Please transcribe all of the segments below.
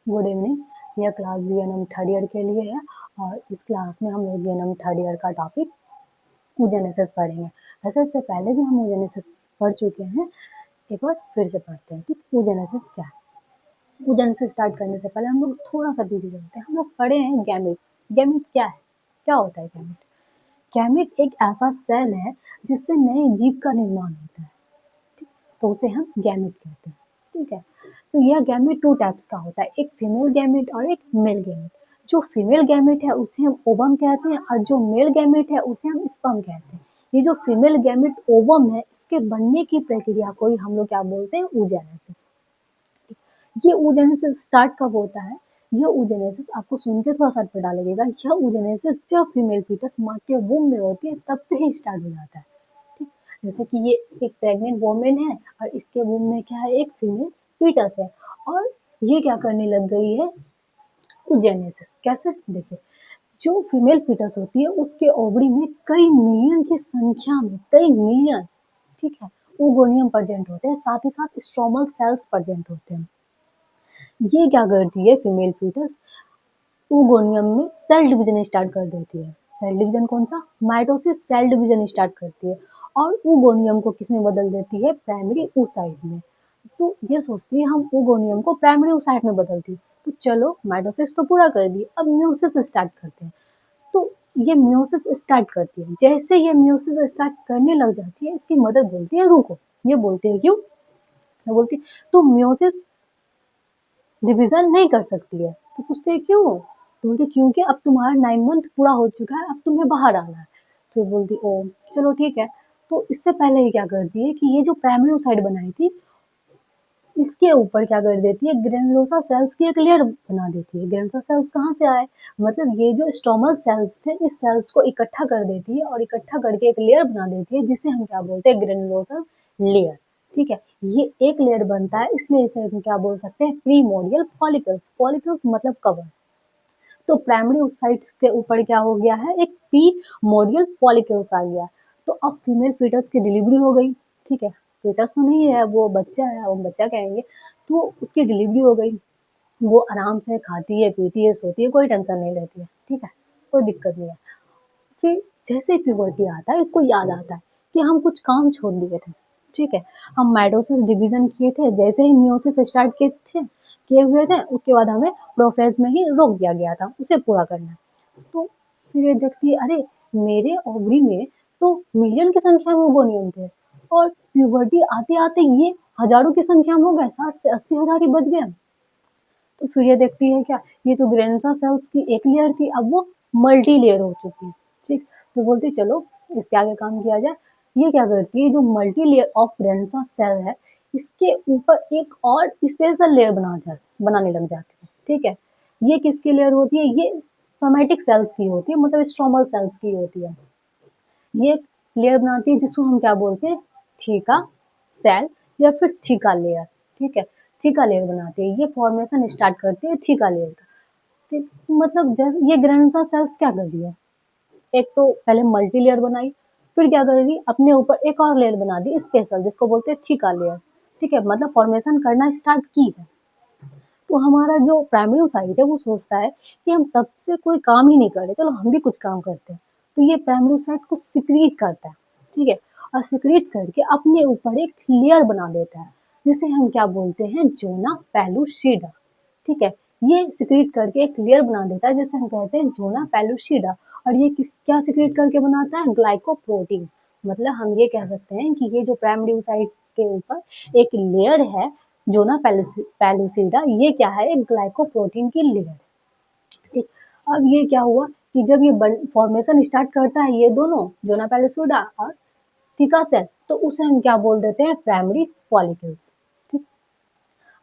Good evening. यह class GNM third year के लिए है और इस क्लास में हम लोग जीएनएम थर्ड ईयर का टॉपिक oogenesis पढ़ेंगे। वैसे इससे पहले भी हम oogenesis पढ़ चुके हैं, एक बार फिर से पढ़ते हैं कि oogenesis क्या है। oogenesis स्टार्ट करने से पहले हम लोग थोड़ा सा पीछे चलते हैं। हम लोग पढ़े हैं गैमेट। गैमेट क्या है, क्या होता है गैमेट? गैमेट एक ऐसा सेल है जिससे नए जीव का निर्माण होता है, तो उसे हम गैमेट कहते हैं। ठीक है, तो यह गैमेट टू टाइप्स का होता है, एक फीमेल गैमेट और एक मेल गैमेट। जो फीमेल गैमेट है उसे हम ओवम कहते हैं और जो मेल गैमेट है उसे हम स्पर्म कहते हैं। ये जो फीमेल गैमेट ओवम है, इसके बनने की प्रक्रिया को ही हम लोग क्या बोलते हैं, oogenesis। ये oogenesis स्टार्ट कब होता है? यह oogenesis आपको सुन के थोड़ा सा पता लगेगा। यह oogenesis जब फीमेल फीटस माँ के वूम में होती है तब से ही स्टार्ट हो जाता है। जैसे कि ये एक प्रेग्नेंट वोमेन है और इसके वूम में क्या है, एक फीमेल फीटस है और ये क्या करने लग गई है, oogenesis। कैसे? देखिए, जो फीमेल फीटस होती है उसके ओवरी में कई मिलियन की संख्या में, कई मिलियन, ठीक है, ओगोनियम प्रेजेंट होते हैं, साथ ही साथ स्ट्रोमल सेल्स प्रेजेंट होते हैं। ये क्या करती है फीमेल फीटस, oogoनियम में सेल डिवीजन स्टार्ट कर देती है। सेल डिवीजन कौन सा? माइटोसिस सेल डिवीजन स्टार्ट करती है और oogoनियम को किस में बदल देती है, प्राइमरी oocyte में। तो ये सोचती है हम oogoनियम को प्राइमरी oocyte में बदलती है। तो चलो माइटोसिस तो पूरा कर दी, अब म्यूसिस स्टार्ट करते हैं। तो ये म्यूसिस स्टार्ट करती है। जैसे ये म्यूसिस स्टार्ट करने लग जाती है, इसकी मदर बोलती है रुको। ये बोलती है क्यों? ये बोलती है तो म्यूसिस डिवीजन नहीं कर सकती है। तो पूछते हैं क्यों? तो बोलती क्योंकि अब तुम्हारा 9 मंथ पूरा हो चुका है, अब तुम्हें बाहर आना है। तो बोलती ओ चलो ठीक है। तो इससे पहले ये क्या करती है कि ये जो प्राइमरी oocyte बनाई थी, इसके ऊपर क्या कर देती है, ग्रेनुलोसा सेल्स की एक लेयर बना देती है। ग्रेनुलोसा सेल्स कहाँ से आए? मतलब ये जो स्ट्रोमल सेल्स थे, इस सेल्स को इकट्ठा कर देती है और इकट्ठा करके एक लेयर बना देती है जिसे हम क्या बोलते हैं, ग्रेनुलोसा लेयर। ठीक है, ये एक लेयर बनता है, इसलिए इसे हम क्या बोल सकते हैं, प्रीमोर्डियल फॉलिकल्स। फॉलिकल्स मतलब कवर। तो प्राइमरी oocytes के ऊपर क्या हो गया है, एक प्रीमोर्डियल फॉलिकल्स आ गया। तो अब फीमेल फीटस की डिलीवरी हो गई। ठीक है, फीटस तो नहीं है, वो बच्चा है, वो बच्चा कहेंगे। तो उसकी डिलीवरी हो गई, वो आराम से खाती है, पीती है, सोती है, कोई टेंशन नहीं रहती है। ठीक है, कोई दिक्कत नहीं है। फिर जैसे ही प्यूबर्टी आता है, इसको याद आता है कि हम कुछ काम छोड़ दिए थे। ठीक है, हम माइटोसिस डिवीजन किए थे, जैसे ही मियोसिस स्टार्ट किए हुए थे, उसके बाद हमें प्रोफेज में ही रोक दिया गया था उसे पूरा करना। तो फिर ये देखती है, अरे मेरे ओवरी में तो मिलियन की संख्या में ओवोनियम थे और प्यूबर्टी आते आते ये हजारों की संख्या में हो गए, 60 से 80 हजार ही बच गए। तो फिर ये देखती है क्या, ये तो ग्रेनुलोसा सेल्स की एक लेयर थी, अब वो मल्टी लेयर हो चुकी है। ठीक, तो बोलती चलो इसके आगे काम किया जाए। ये क्या करती है, जो multi layer of granulosa cell है, इसके ऊपर एक और स्पेशल लेयर बनाने लग जाती है। ठीक है, ये किसकी लेयर होती है, ये सोमेटिक सेल्स की होती है, मतलब स्ट्रोमल सेल्स की होती है। ये लेयर बनाती है जिसको हम क्या बोलते हैं, थीका सेल या फिर थीका लेयर। ठीक है, थीका लेयर बनाती है, ये फॉर्मेशन स्टार्ट करती है थीका लेयर का। ठीक, मतलब जैसे ये ग्रेनुलोसा सेल्स क्या कर रही है, एक तो पहले मल्टी लेयर बनाई, फिर क्या कर रही है, अपने ऊपर एक और लेयर बना दी स्पेशल, जिसको बोलते हैं थीका लेयर। ठीक है, मतलब फॉर्मेशन करना स्टार्ट की है। तो हमारा जो प्राइमरी oocyte है वो सोचता है कि हम तब से कोई काम ही नहीं कर रहे, चलो हम भी कुछ काम करते हैं। तो ये प्राइमरी oocyte को सिक्रीट करता है। ठीक है, और सिक्रीट करके अपने ऊपर एक लेयर बना देता है जिसे हम क्या बोलते हैं, जोना पेलुसिडा। ठीक है, ये सिक्रीट करके एक लेयर बना देता है जिसे हम कहते हैं जोना पेलुसिडा। और ये क्या सिक्रीट करके बनाता है, ग्लाइकोप्रोटीन। मतलब हम ये कह सकते हैं कि ये जो प्राइमरी oocyte के ऊपर एक लेयर है जोना पेलुसिडा, ये क्या है, एक ग्लाइकोप्रोटीन की लेयर। ठीक, अब ये क्या हुआ कि जब ये फॉर्मेशन स्टार्ट करता है, ये दोनों जोना पेलुसिडा और थीका सेल, तो उसे हम क्या बोल देते हैं, प्राइमरी फॉलिकल्स। ठीक,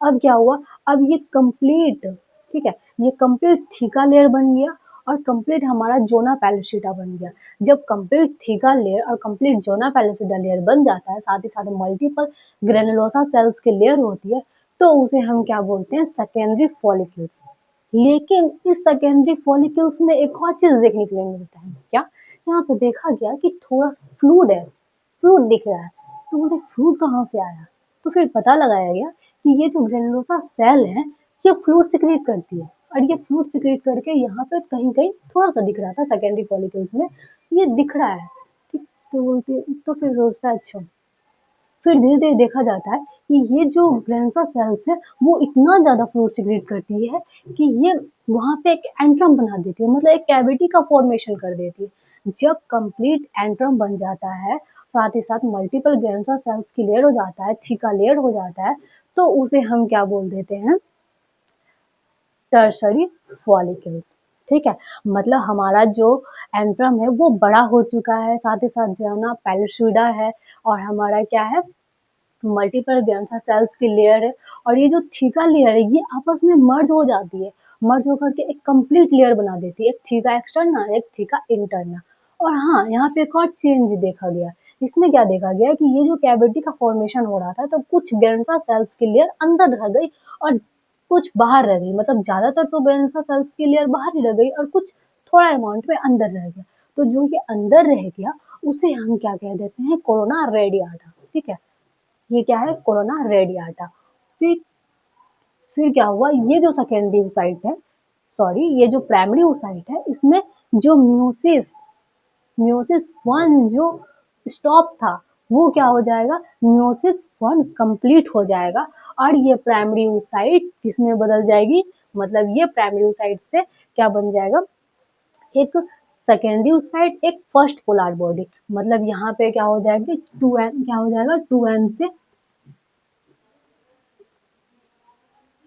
अब क्या हुआ, अब ये कंप्लीट, ठीक है, ये कंप्लीट थीका लेयर बन गया और कंप्लीट हमारा जोना पेलुसिडा बन गया। जब कंप्लीट थीका लेयर और कंप्लीट जोना पेलुसिडा लेयर बन जाता है, साथ ही साथ मल्टीपल ग्रेनुलोसा सेल्स की लेयर होती है, तो उसे हम क्या बोलते हैं, सेकेंडरी फॉलिकल्स। लेकिन इस सेकेंडरी फॉलिकल्स में एक और चीज देखने के लिए मिलता है, क्या, यहाँ पे देखा गया कि थोड़ा सा फ्लूइड है, फ्लूइड दिख रहा है। तो बोलते फ्लूइड कहाँ से आया? तो फिर पता लगाया गया कि ये जो ग्रेनुलोसा सेल है, ये फ्लूइड सिक्रेट करती है, और ये फ्लूइड सिक्रेट करके यहाँ पे कहीं कहीं थोड़ा सा दिख रहा था सेकेंडरी फॉलिकल्स में, ये दिख रहा है, ठीक। तो बोलते, तो फिर सोचता है अच्छा, फिर धीरे धीरे देखा जाता है कि ये जो ग्लैंडुलर सेल्स है वो इतना ज्यादा फ्लूइड सिक्रेट करती है कि ये वहां पे एक एंट्रम बना देती है, मतलब एक कैविटी का फॉर्मेशन कर देती है। जब कंप्लीट एंट्रम बन जाता है, साथ ही साथ मल्टीपल ग्लैंडुलर सेल्स की लेयर हो जाता है, थीका लेयर हो जाता है, तो उसे हम क्या बोल देते हैं, टर्सरी फॉलिकल्स, ठीक है। मतलब हमारा जो एंट्रम है वो बड़ा हो चुका है, साथ ही साथ जो है ना पैलिस्यूडा है, और हमारा क्या है, मल्टीपल ग्लैंडुलर सेल्स की लेयर है, और ये जो थीका लेयर है ये आपस में मर्ज हो जाती है, मर्ज होकर के एक कंप्लीट लेयर बना देती है, एक थीका एक्सटर्ना, एक थीका इंटरना। और हाँ, यहाँ पे एक और चेंज देखा गया, इसमें क्या देखा गया कि ये जो कैविटी का फॉर्मेशन हो रहा था तो कुछ ग्लैंडुलर सेल्स की लेयर अंदर रह गई और कुछ बाहर रह गई, मतलब ज्यादातर तो ग्लैंडुलर सेल्स की लेयर बाहर ही रह गई और कुछ थोड़ा अमाउंट में अंदर रह गया। तो जो ये अंदर रह गया उसे हम क्या कह देते हैं, कोरोना रेडियाटा, ठीक है। ये क्या है, कोरोना रेडियाटा। फिर फिर क्या हुआ, ये जो सेकेंडरी oocyte है, सॉरी ये जो प्राइमरी oocyte है, इसमें जो म्यूसिस म्यूसिस वन जो स्टॉप था वो क्या हो जाएगा, म्यूसिस वन कंप्लीट हो जाएगा, और ये प्राइमरी oocyte किसमें बदल जाएगी, मतलब ये प्राइमरी oocyte से क्या बन जाएगा, एक सेकेंडरी oocyte, एक फर्स्ट पोलर बॉडी। मतलब यहाँ पे क्या हो जाएगी, 2n, क्या हो जाएगा 2n से,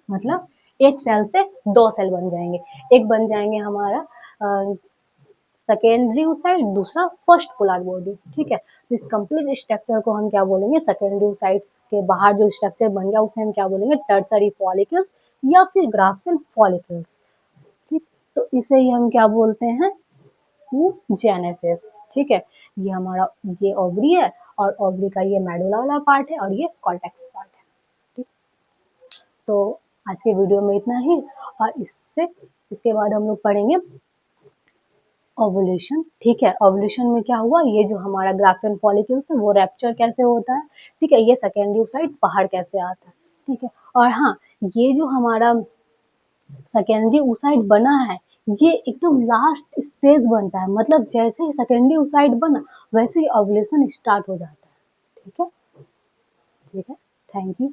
मतलब एक सेल से दो सेल बन जाएंगे, एक बन जाएंगे हमारा सेकेंडरी oocyte, दूसरा फर्स्ट पोलर बॉडी, ठीक है। तो इस कंप्लीट स्ट्रक्चर को हम क्या बोलेंगे, सेकेंडरी oocytes के बाहर जो स्ट्रक्चर बन गया उसे हम क्या बोलेंगे, टर्सरी फॉलिकल्स या फिर ग्राफिन फॉलिकल्स, ठीक। तो इसे ही हम क्या बोलते हैं, oogenesis, ठीक है। ये हमारा, ये ओवरी है, और ओवरी का ये मेडुला वाला पार्ट है, और ये कॉर्टेक्स पार्ट है, ठीक। तो आज के वीडियो में इतना ही, और इसके बाद हम लोग पढ़ेंगे ओवुलेशन, ठीक है। ओवुलेशन में क्या हुआ, ये जो हमारा ग्राफिन फॉलिकल्स है वो रैप्चर कैसे होता है, ठीक है, ये सेकेंडरी oocyte बाहर कैसे आता है, ठीक है। और हाँ, ये जो हमारा सेकेंडरी oocyte बना है, ये एकदम लास्ट स्टेज बनता है, मतलब जैसे ही सेकेंडरी oocyte बना वैसे ही ओवुलेशन स्टार्ट हो जाता है, ठीक है, ठीक है। Thank you.